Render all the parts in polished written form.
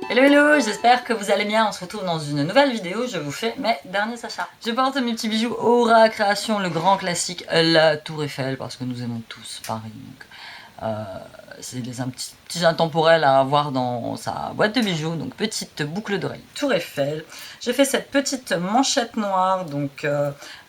Hello hello, j'espère que vous allez bien, on se retrouve dans une nouvelle vidéo, je vous fais mes derniers achats. Je porte mes petits bijoux Aura Création, le grand classique, la Tour Eiffel, parce que nous aimons tous Paris. C'est un petit intemporel à avoir dans sa boîte de bijoux, donc petite boucle d'oreille Tour Eiffel. J'ai fait cette petite manchette noire, donc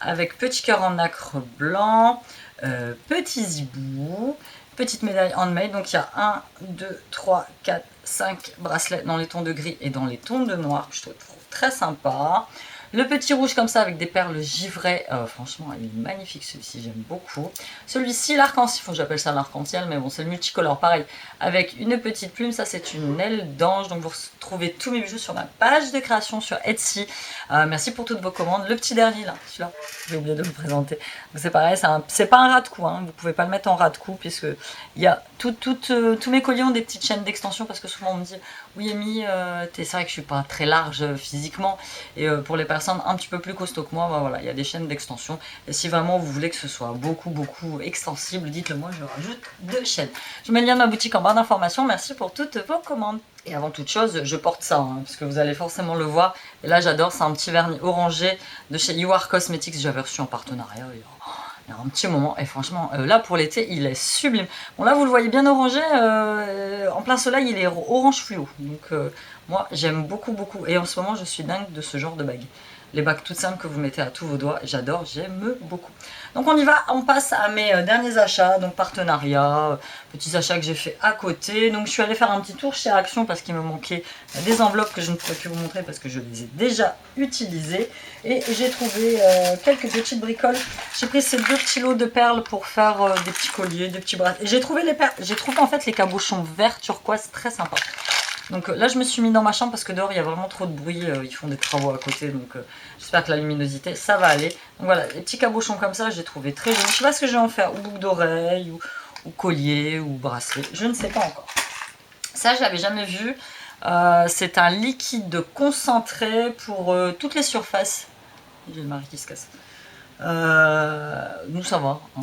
avec petit cœur en nacre blanc, petit zibou, petite médaille handmade, donc il y a 1, 2, 3, 4, 5 bracelets dans les tons de gris et dans les tons de noir, que je trouve très sympa. Le petit rouge comme ça avec des perles givrées, franchement il est magnifique celui-ci, j'aime beaucoup. Celui-ci l'arc-en-ciel, faut que j'appelle ça l'arc-en-ciel, mais bon c'est le multicolore pareil, avec une petite plume, ça c'est une aile d'ange, donc vous retrouvez tous mes bijoux sur ma page de création sur Etsy. Merci pour toutes vos commandes. Le petit dernier là, celui-là, j'ai oublié de le présenter. C'est pareil, c'est pas un ras de cou, hein. Vous pouvez pas le mettre en ras de cou puisque il y a tous mes colliers ont des petites chaînes d'extension parce que souvent on me dit oui Amy, c'est vrai que je suis pas très large physiquement et pour les personnes un petit peu plus costauds que moi, bah, voilà, il y a des chaînes d'extension et si vraiment vous voulez que ce soit beaucoup extensible, dites-le moi, je rajoute 2 chaînes. Je mets le lien de ma boutique en barre d'informations. Merci pour toutes vos commandes. Et avant toute chose, je porte ça, hein, parce que vous allez forcément le voir. Et là, j'adore, c'est un petit vernis orangé de chez You Are Cosmetics. J'avais reçu en partenariat il y a un petit moment. Et franchement, là, pour l'été, il est sublime. Bon, là, vous le voyez bien orangé. En plein soleil, il est orange fluo. Donc, moi, j'aime beaucoup. Et en ce moment, je suis dingue de ce genre de bague. Les bagues toutes simples que vous mettez à tous vos doigts, j'adore, j'aime beaucoup. Donc on y va, on passe à mes derniers achats, donc partenariat, petits achats que j'ai fait à côté. Donc je suis allée faire un petit tour chez Action parce qu'il me manquait des enveloppes que je ne pourrais plus vous montrer parce que je les ai déjà utilisées. Et j'ai trouvé quelques petites bricoles. J'ai pris ces 2 petits lots de perles pour faire des petits colliers, des petits bracelets. Et j'ai trouvé les perles, j'ai trouvé en fait les cabochons verts turquoise très sympa. Donc là je me suis mis dans ma chambre parce que dehors il y a vraiment trop de bruit, ils font des travaux à côté, donc j'espère que la luminosité ça va aller. Donc voilà, les petits cabochons comme ça j'ai trouvé très jolis. Je sais pas ce que je vais en faire, ou boucle d'oreille, ou collier, ou bracelet, je ne sais pas encore. Ça je l'avais jamais vu, c'est un liquide concentré pour toutes les surfaces. J'ai le mari qui se casse. Nous ça va, hein.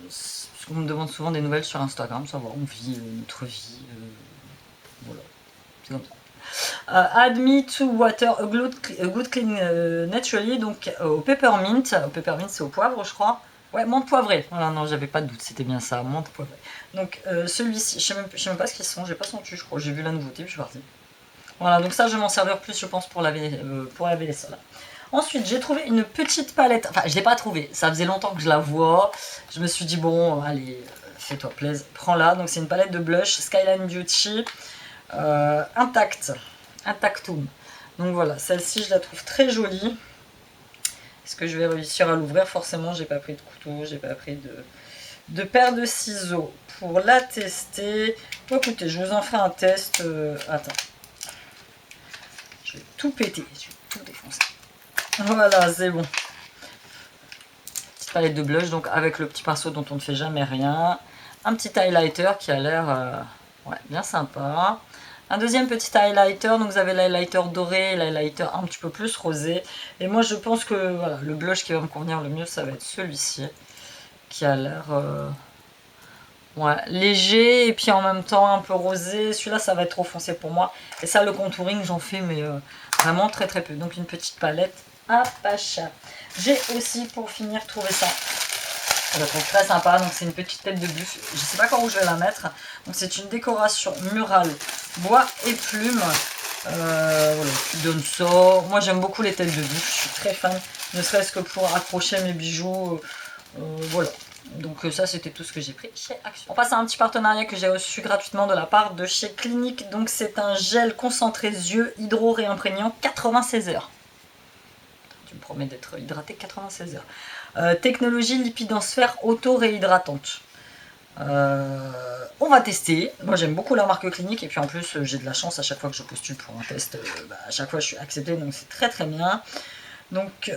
Parce qu'on me demande souvent des nouvelles sur Instagram, ça va, on vit notre vie. Voilà, c'est comme ça. Add me to water a good clean naturally, donc au peppermint. Au peppermint, c'est au poivre, je crois. Ouais, menthe poivrée. Voilà, non, j'avais pas de doute, c'était bien ça, menthe poivrée. Donc celui-ci, je sais même pas ce qu'ils sont, j'ai pas senti, je crois. J'ai vu la nouveauté, puis je suis partie. Voilà, donc ça, je vais m'en servir plus, je pense, pour laver les sols. Ensuite, j'ai trouvé une petite palette. Enfin, je l'ai pas trouvée. Ça faisait longtemps que je la vois. Je me suis dit, bon, allez, fais-toi plaisir, prends-la. Donc, c'est une palette de blush Skyline Beauty. Intactum. Donc voilà, celle-ci je la trouve très jolie. Est-ce que je vais réussir à l'ouvrir? Forcément, j'ai pas pris de couteau, j'ai pas pris de paire de ciseaux pour la tester. Bon, écoutez, je vous en ferai un test. Attends, je vais tout péter, je vais tout défoncer. Voilà, c'est bon. Petite palette de blush, donc avec le petit pinceau dont on ne fait jamais rien. Un petit highlighter qui a l'air ouais, bien sympa. Un deuxième petit highlighter, donc vous avez l'highlighter doré et l'highlighter un petit peu plus rosé. Et moi je pense que voilà, le blush qui va me convenir le mieux, ça va être celui-ci. Qui a l'air ouais, léger et puis en même temps un peu rosé. Celui-là ça va être trop foncé pour moi. Et ça le contouring j'en fais mais vraiment très peu. Donc une petite palette à Pacha. J'ai aussi pour finir trouvé ça. Je la trouve très sympa, donc c'est une petite tête de buffle, je sais pas quand où je vais la mettre. Donc c'est une décoration murale, bois et plumes. Voilà, qui donne ça. Moi j'aime beaucoup les têtes de buffle, je suis très fan, ne serait-ce que pour accrocher mes bijoux. Voilà. Donc ça c'était tout ce que j'ai pris chez Action. On passe à un petit partenariat que j'ai reçu gratuitement de la part de chez Clinique. Donc c'est un gel concentré yeux hydro-réimprégnant 96 heures. Tu me promets d'être hydraté 96 heures. Technologie lipide en sphère auto-réhydratante. On va tester. Moi j'aime beaucoup la marque Clinique et puis en plus j'ai de la chance à chaque fois que je postule pour un test. À chaque fois je suis acceptée donc c'est très bien. Donc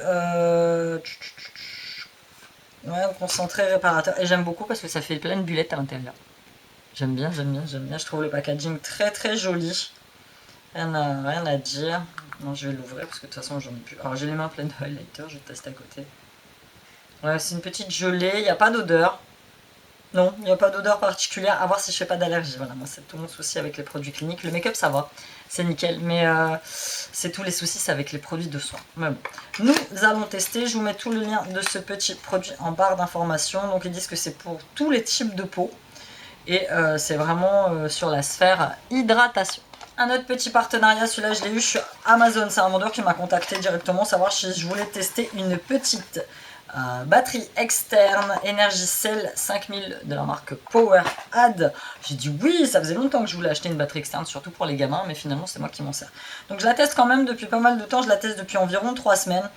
ouais, concentré réparateur. Et j'aime beaucoup parce que ça fait plein de bullettes à l'intérieur. J'aime bien. Je trouve le packaging très joli. Rien à dire. Non, je vais l'ouvrir parce que de toute façon j'en ai plus. Alors j'ai les mains pleines de highlighter, je vais tester à côté. Ouais, c'est une petite gelée, il n'y a pas d'odeur. Non, il n'y a pas d'odeur particulière, à voir si je fais pas d'allergie. Voilà, moi c'est tout mon souci avec les produits cliniques. Le make-up ça va, c'est nickel, mais c'est tous les soucis, c'est avec les produits de soins. Mais bon, nous allons tester, je vous mets tout le lien de ce petit produit en barre d'informations. Donc ils disent que c'est pour tous les types de peau, et c'est vraiment sur la sphère hydratation. Un autre petit partenariat, celui-là je l'ai eu sur Amazon, c'est un vendeur qui m'a contacté directement, savoir si je voulais tester une petite batterie externe Energicell 5000 de la marque PowerAd. J'ai dit oui, ça faisait longtemps que je voulais acheter une batterie externe, surtout pour les gamins, mais finalement c'est moi qui m'en sers. Donc je la teste quand même depuis pas mal de temps, je la teste depuis environ 3 semaines.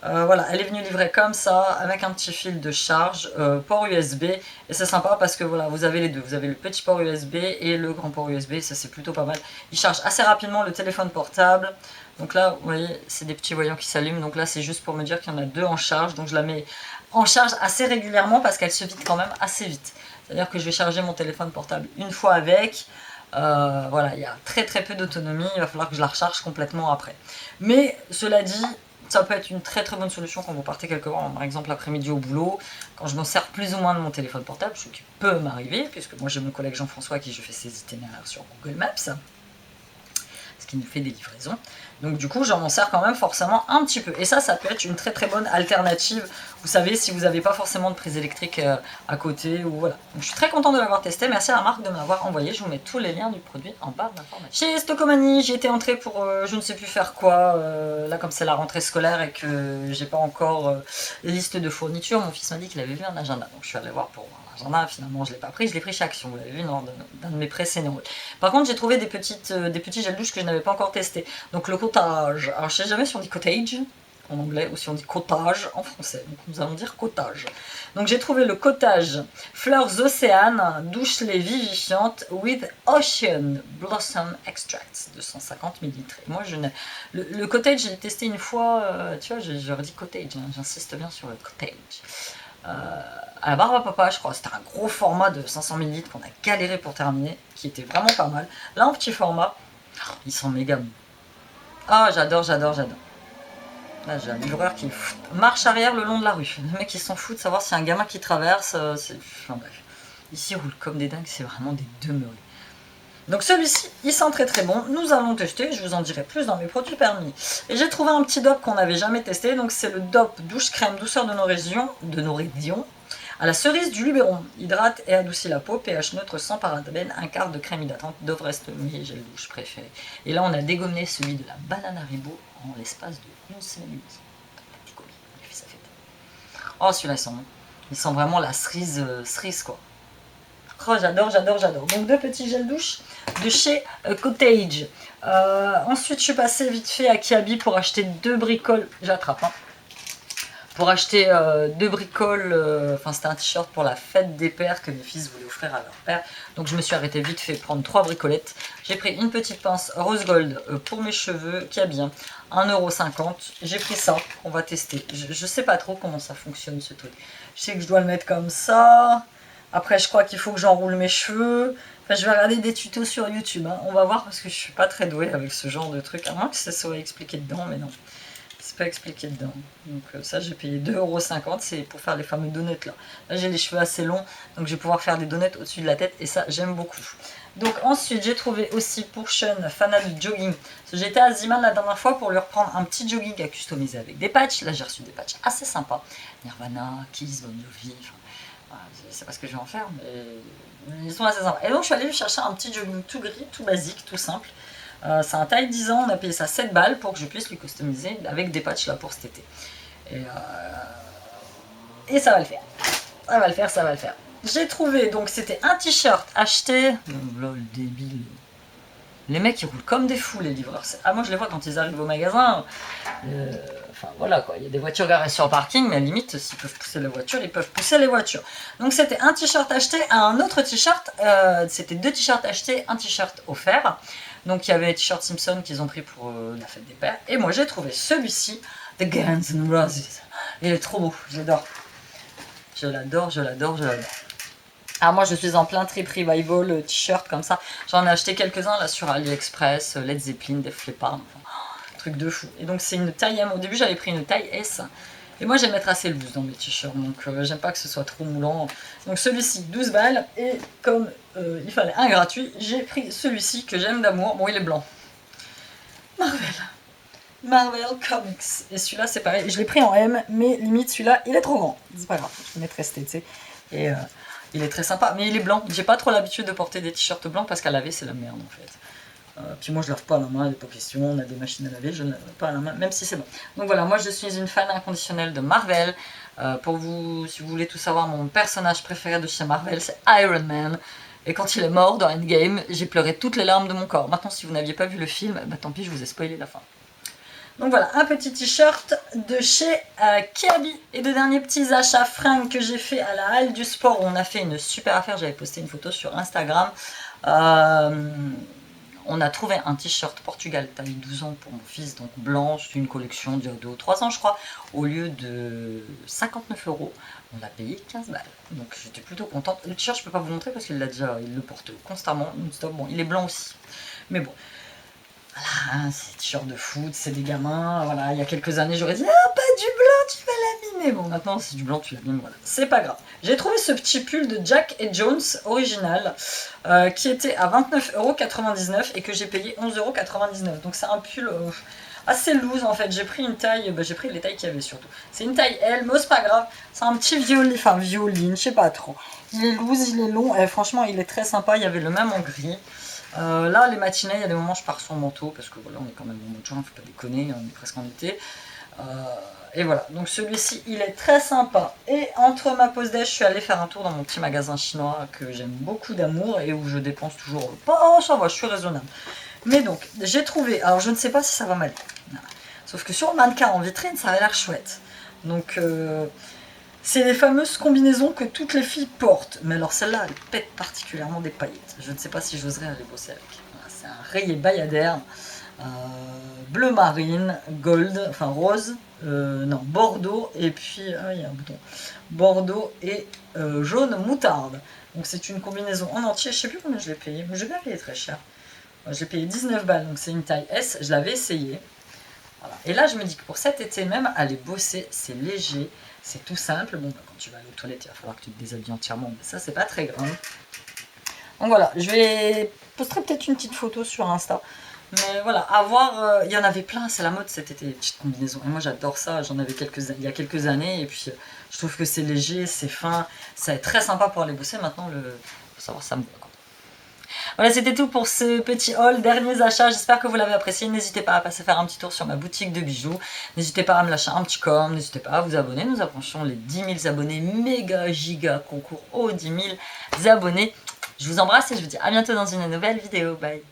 Voilà, elle est venue livrer comme ça, avec un petit fil de charge, port USB, et c'est sympa parce que voilà, vous avez les deux, vous avez le petit port USB et le grand port USB, ça c'est plutôt pas mal. Il charge assez rapidement le téléphone portable, donc là, vous voyez, c'est des petits voyants qui s'allument, donc là c'est juste pour me dire qu'il y en a deux en charge, donc je la mets en charge assez régulièrement parce qu'elle se vide quand même assez vite. C'est-à-dire que je vais charger mon téléphone portable une fois avec, voilà, il y a très peu d'autonomie, il va falloir que je la recharge complètement après. Mais cela dit, ça peut être une très bonne solution quand vous partez quelque part, par exemple l'après-midi au boulot, quand je me sers plus ou moins de mon téléphone portable, ce qui peut m'arriver, puisque moi j'ai mon collègue Jean-François à qui je fais ses itinéraires sur Google Maps, ce qui nous fait des livraisons. Donc du coup, j'en m'en sers quand même forcément un petit peu. Et ça peut être une très bonne alternative. Vous savez, si vous n'avez pas forcément de prise électrique à côté, ou voilà. Donc je suis très contente de l'avoir testé. Merci à la marque de m'avoir envoyé. Je vous mets tous les liens du produit en barre d'informations. Chez Stocomanie, j'ai été entrée pour je ne sais plus faire quoi. Là, comme c'est la rentrée scolaire et que j'ai pas encore les listes de fournitures, mon fils m'a dit qu'il avait vu un agenda. Donc je suis allée voir pour voir l'agenda. Finalement, je ne l'ai pas pris. Je l'ai pris chez Action. Vous l'avez vu dans d'un de mes précédents. Par contre, j'ai trouvé des petits gels douche que je n'avais pas encore testés. Donc le cottage. Alors je sais jamais si on dit cottage en anglais ou si on dit cottage en français. Donc nous allons dire cottage. Donc j'ai trouvé le cottage fleurs océanes douche lait vivifiante with ocean blossom extracts 250 ml. Et moi le cottage j'ai testé une fois, tu vois, je redis cottage, hein, j'insiste bien sur le cottage. À la barbe à papa, je crois, c'était un gros format de 500 ml qu'on a galéré pour terminer, qui était vraiment pas mal. Là en petit format, ils sont méga bons. Ah, j'adore. Là, j'ai un livreur qui marche arrière le long de la rue. Le mec, il s'en fout de savoir s'il y a un gamin qui traverse. Enfin, bref. Ici, ils roulent comme des dingues, c'est vraiment des demeurés. Donc celui-ci, il sent très bon. Nous allons tester, je vous en dirai plus dans mes produits permis. Et j'ai trouvé un petit dope qu'on n'avait jamais testé. Donc c'est le dope douche crème douceur de nos régions, à la cerise du Luberon. Hydrate et adoucit la peau, pH neutre sans parabènes, un quart de crème hydratante, Dove reste mes gel douche préféré. Et là on a dégommé celui de la banane Haribo en l'espace de 1 semaine et demie. Petit colis, il a fait sa fête. Oh celui-là il sent bon. Il sent vraiment la cerise quoi. Oh j'adore. Donc deux petits gels douche de chez Cottage. Ensuite je suis passée vite fait à Kiabi pour acheter deux bricoles. J'attrape hein. Pour acheter deux bricoles, enfin c'était un t-shirt pour la fête des pères que mes fils voulaient offrir à leur père. Donc je me suis arrêtée vite fait prendre 3 bricolettes. J'ai pris une petite pince rose gold pour mes cheveux qui a bien 1,50 €. J'ai pris ça, on va tester. Je sais pas trop comment ça fonctionne ce truc. Je sais que je dois le mettre comme ça. Après je crois qu'il faut que j'enroule mes cheveux. Enfin, je vais regarder des tutos sur YouTube. Hein. On va voir parce que je suis pas très douée avec ce genre de truc. À moins que ça soit expliqué dedans, mais non. C'est pas expliqué dedans. Donc ça j'ai payé 2,50 €, c'est pour faire les fameux donuts là. Là j'ai les cheveux assez longs, donc je vais pouvoir faire des donuts au-dessus de la tête et ça j'aime beaucoup. Donc ensuite j'ai trouvé aussi pour Sean, fanat de jogging. J'étais à Ziman la dernière fois pour lui reprendre un petit jogging à customiser avec des patchs. Là j'ai reçu des patchs assez sympas. Nirvana, Kiss, Bon Jovi, enfin, je sais pas ce que je vais en faire, mais ils sont assez sympas. Et donc je suis allée lui chercher un petit jogging tout gris, tout basique, tout simple. C'est un taille 10 ans, on a payé ça 7 balles pour que je puisse lui customiser avec des patchs là pour cet été. Et ça va le faire. Ça va le faire. J'ai trouvé, donc c'était un t-shirt acheté. Lol, débile. Les mecs ils roulent comme des fous les livreurs. Ah moi je les vois quand ils arrivent au magasin. Enfin voilà quoi, il y a des voitures garées sur le parking, mais à la limite s'ils peuvent pousser la voiture, ils peuvent pousser les voitures. Donc c'était un t-shirt acheté à un autre t-shirt, c'était 2 t-shirts achetés, un t-shirt offert. Donc il y avait les t-shirts Simpson qu'ils ont pris pour la fête des pères. Et moi j'ai trouvé celui-ci, The Guns N' Roses. Il est trop beau, j'adore. Je l'adore. Alors moi je suis en plein trip revival, t-shirt comme ça. J'en ai acheté quelques-uns là sur AliExpress, Led Zeppelin, Def Leppard, enfin, truc de fou. Et donc c'est une taille M. Au début j'avais pris une taille S. Et moi j'aime être assez loose dans mes t-shirts, donc j'aime pas que ce soit trop moulant. Donc celui-ci 12 balles, et comme il fallait un gratuit, j'ai pris celui-ci que j'aime d'amour. Bon, il est blanc. Marvel Comics. Et celui-là c'est pareil, je l'ai pris en M, mais limite celui-là il est trop grand. C'est pas grave, je vais mettre resté, tu sais. Et il est très sympa, mais il est blanc. J'ai pas trop l'habitude de porter des t-shirts blancs parce qu'à laver c'est la merde en fait. Puis moi je lave pas à la main, il n'est pas question, on a des machines à laver, je ne lave pas à la main, même si c'est bon. Donc voilà, moi je suis une fan inconditionnelle de Marvel. Pour vous, si vous voulez tout savoir, mon personnage préféré de chez Marvel c'est Iron Man. Et quand il est mort dans Endgame, j'ai pleuré toutes les larmes de mon corps. Maintenant si vous n'aviez pas vu le film, bah tant pis, je vous ai spoilé la fin. Donc voilà, un petit t-shirt de chez Kiabi. Et de derniers petits achats fringues que j'ai fait à la Halle du Sport, où on a fait une super affaire, j'avais posté une photo sur Instagram. On a trouvé un t-shirt Portugal taille 12 ans pour mon fils, donc blanc, c'est une collection de 2 ou 3 ans je crois, au lieu de 59 €, on l'a payé 15 balles. Donc j'étais plutôt contente. Le t-shirt je peux pas vous montrer parce qu'il l'a déjà, il le porte constamment, non-stop. Bon, il est blanc aussi, mais bon. Voilà, hein, c'est des t-shirts de foot, c'est des gamins, voilà, il y a quelques années j'aurais dit « Ah, pas du blanc, tu vas l'abîmer !» Bon, maintenant c'est du blanc, tu l'abîmes, voilà, c'est pas grave. J'ai trouvé ce petit pull de Jack & Jones original, qui était à 29,99 € et que j'ai payé 11,99 €. Donc c'est un pull assez loose en fait, j'ai pris une taille, j'ai pris les tailles qu'il y avait surtout. C'est une taille L, mais c'est pas grave, c'est un petit violine, je sais pas trop. Il est loose, il est long, et franchement il est très sympa, il y avait le même en gris. Là, les matinées, il y a des moments je pars sans manteau parce que voilà, on est quand même au mois de juin, faut pas déconner, on est presque en été. Et voilà, donc celui-ci, il est très sympa. Et entre ma pause déj, je suis allée faire un tour dans mon petit magasin chinois que j'aime beaucoup d'amour et où je dépense toujours pas. Oh, ça va, je suis raisonnable. Mais donc, j'ai trouvé, alors je ne sais pas si ça va m'aller. Sauf que sur le mannequin en vitrine, ça a l'air chouette. Donc, c'est les fameuses combinaisons que toutes les filles portent. Mais alors celle-là, elle pète particulièrement des paillettes. Je ne sais pas si j'oserais aller bosser avec. Voilà, c'est un rayé bayadère. Bleu marine, gold, enfin rose, non, bordeaux, et puis, il y a un bouton, bordeaux et jaune moutarde. Donc c'est une combinaison en entier, je sais plus combien je l'ai payé, mais j'ai bien payé très cher. Je l'ai payé 19 balles, donc c'est une taille S, je l'avais essayé. Voilà. Et là je me dis que pour cet été même, aller bosser, c'est léger, c'est tout simple. Bon, bah, quand tu vas aller aux toilettes, il va falloir que tu te déshabilles entièrement, mais ça c'est pas très grave. Donc voilà, je posterai peut-être une petite photo sur Insta. Mais voilà, à voir, il y en avait plein, c'est la mode cet été, les petites combinaisons. Et moi j'adore ça, j'en avais il y a quelques années, et puis je trouve que c'est léger, c'est fin, c'est très sympa pour aller bosser. Maintenant, faut savoir, ça me va quoi. Voilà, c'était tout pour ce petit haul, derniers achats, j'espère que vous l'avez apprécié. N'hésitez pas à passer faire un petit tour sur ma boutique de bijoux, n'hésitez pas à me lâcher un petit com, n'hésitez pas à vous abonner, nous approchons les 10 000 abonnés, méga giga concours aux 10 000 abonnés. Je vous embrasse et je vous dis à bientôt dans une nouvelle vidéo, bye.